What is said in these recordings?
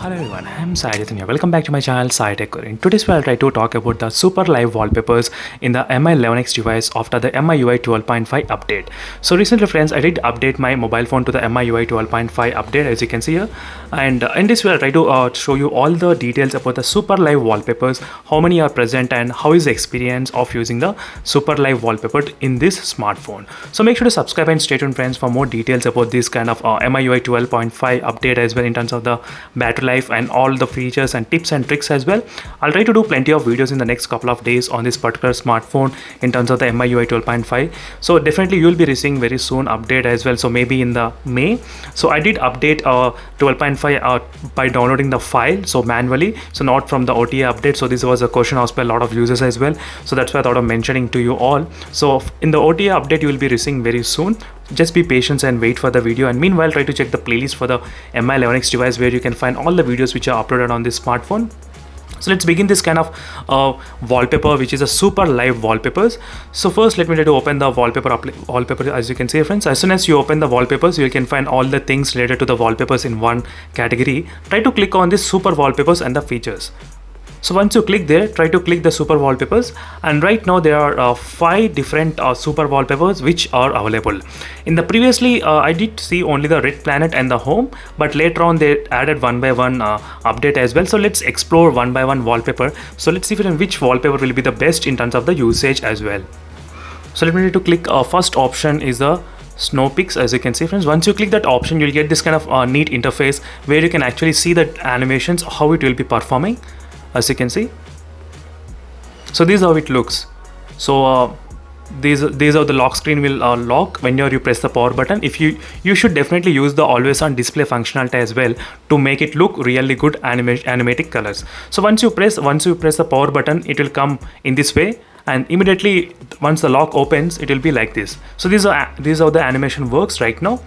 Hello everyone, I'm Sai Jithan here. Welcome back to my channel Sai Tech. In today's video, I'll try to talk about the super live wallpapers in the MI11X device after the MIUI 12.5 update. So recently friends, I did update my mobile phone to the MIUI 12.5 update as you can see here. And in this video, I'll try to show you all the details about the super live wallpapers, how many are present and how is the experience of using the super live wallpaper in this smartphone. So make sure to subscribe and stay tuned friends for more details about this kind of MIUI 12.5 update as well in terms of the battery life and all the features and tips and tricks as well. I'll try to do plenty of videos in the next couple of days on this particular smartphone in terms of the MIUI 12.5. So definitely you'll be receiving very soon update as well, so maybe in the May. So I did update 12.5 by downloading the file, so manually, so not from the OTA update. So this was a question asked by a lot of users as well, so that's why I thought of mentioning to you all. So in the OTA update you will be receiving very soon. Just be patient and wait for the video, and meanwhile try to check the playlist for the MI11X device where you can find all the videos which are uploaded on this smartphone. So let's begin this kind of wallpaper, which is a super live wallpapers. So first let me try to open the wallpaper as you can see friends. As soon as you open the wallpapers, you can find all the things related to the wallpapers in one category. Try to click on this super wallpapers and the features. So once you click there, try to click the super wallpapers, and right now there are 5 different super wallpapers which are available. In the previously I did see only the red planet and the home, but later on they added one by one update as well. So let's explore one by one wallpaper. So let's see which wallpaper will be the best in terms of the usage as well. So let me need to click first option is the snow peaks. As you can see friends, once you click that option, you'll get this kind of neat interface where you can actually see the animations, how it will be performing. As you can see, so this is how it looks. So these are the lock screen will lock whenever you press the power button. If you should definitely use the always on display functionality as well to make it look really good animatic colors. So once you press the power button, it will come in this way, and immediately once the lock opens, it will be like this. So these are how the animation works right now.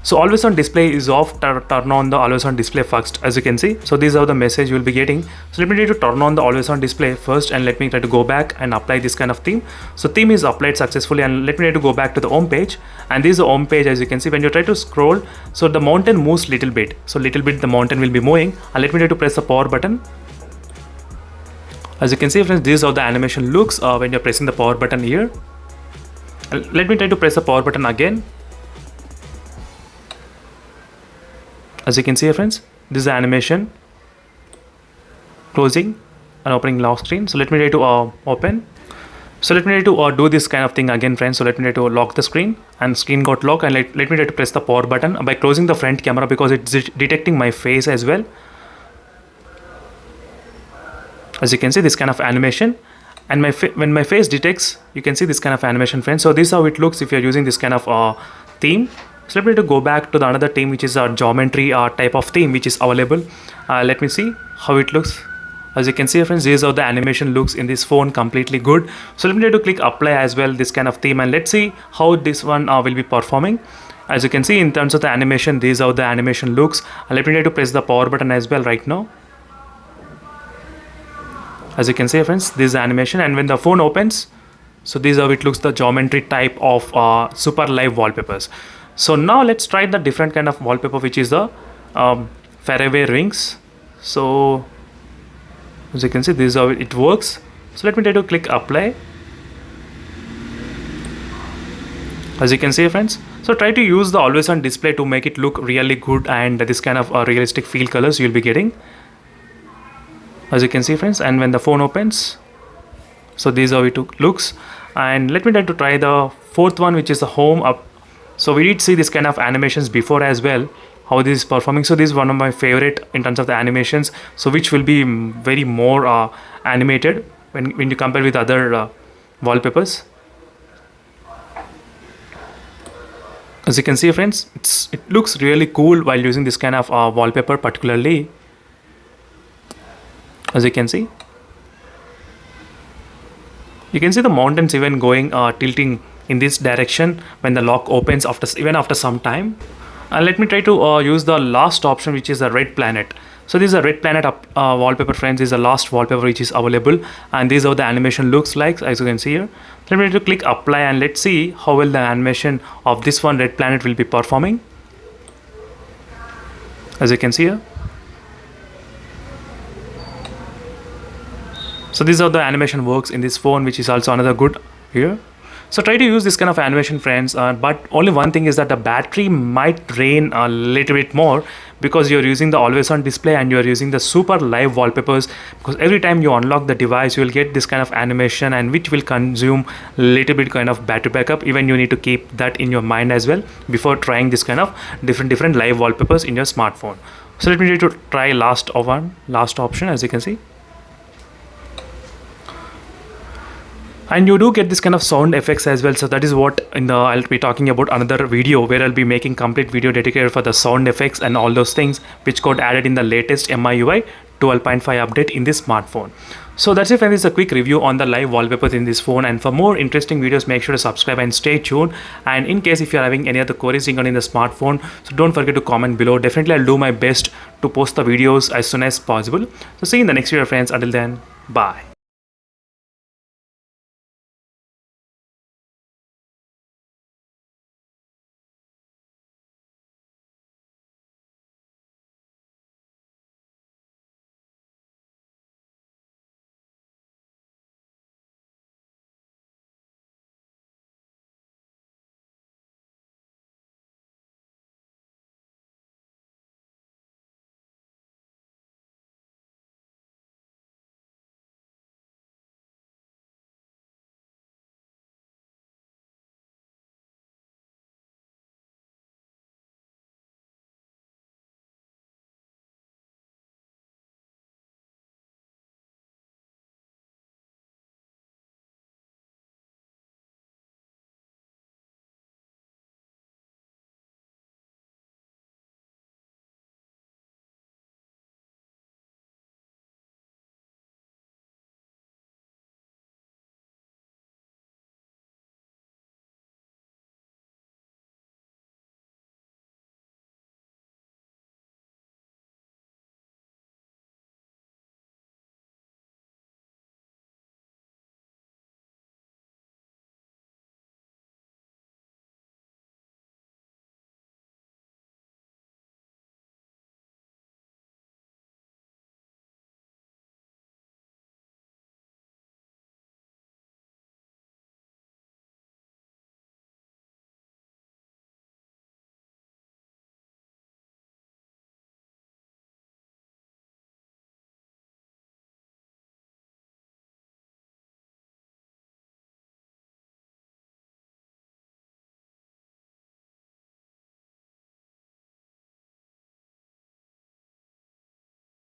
So always on display is off. Turn on the always on display first, as you can see. So this is how the message you will be getting. So let me try to turn on the always on display first, and let me try to go back and apply this kind of theme. So theme is applied successfully, and let me try to go back to the home page. And this is the home page. As you can see, when you try to scroll, so the mountain moves little bit. So little bit the mountain will be moving, and let me try to press the power button. As you can see friends, this is how the animation looks when you're pressing the power button here. And let me try to press the power button again. As you can see here friends, this is the animation closing and opening lock screen. So let me try to open. So let me try to do this kind of thing again friends. So let me try to lock the screen, and screen got locked, and let me try to press the power button by closing the front camera because it's detecting my face as well. As you can see, this kind of animation, and when my face detects, you can see this kind of animation friends. So this is how it looks if you're using this kind of theme. So let me to go back to the another theme, which is a geometry type of theme which is available. Let me see how it looks. As you can see friends, this is how the animation looks in this phone, completely good. So let me try to click apply as well, this kind of theme, and let's see how this one will be performing. As you can see in terms of the animation, this is how the animation looks. Let me try to press the power button as well right now. As you can see friends, this is the animation, and when the phone opens, so this is how it looks, the geometry type of super live wallpapers. So now let's try the different kind of wallpaper, which is the faraway rings. So as you can see, this is how it works. So let me try to click apply. As you can see friends, so try to use the always on display to make it look really good, and this kind of realistic feel colors you'll be getting. As you can see friends, and when the phone opens, so this is how it looks. And let me try to try the fourth one, which is the home up. So we did see this kind of animations before as well, how this is performing. So this is one of my favorite in terms of the animations, so which will be very more animated when you compare with other wallpapers. As you can see friends, it looks really cool while using this kind of wallpaper particularly. As you can see the mountains even going tilting in this direction when the lock opens after some time. And let me try to use the last option, which is the red planet. So this is a red planet wallpaper friends. This is the last wallpaper which is available, and this is how the animation looks like, as you can see here. Let me try to click apply, and let's see how well the animation of this one red planet will be performing. As you can see here, So this is how the animation works in this phone, which is also another good here. So try to use this kind of animation, friends, but only one thing is that the battery might drain a little bit more because you're using the always on display and you're using the super live wallpapers, because every time you unlock the device you will get this kind of animation, and which will consume little bit kind of battery backup. Even you need to keep that in your mind as well before trying this kind of different live wallpapers in your smartphone. So let me try last option. As you can see, and you do get this kind of sound effects as well. So that is what I'll be talking about another video where I'll be making complete video dedicated for the sound effects and all those things which got added in the latest MIUI 12.5 update in this smartphone. So that's it, friends. It's a quick review on the live wallpapers in this phone, and for more interesting videos make sure to subscribe and stay tuned. And in case if you're having any other queries regarding the smartphone, so don't forget to comment below. Definitely I'll do my best to post the videos as soon as possible. So see you in the next video, friends. Until then, bye.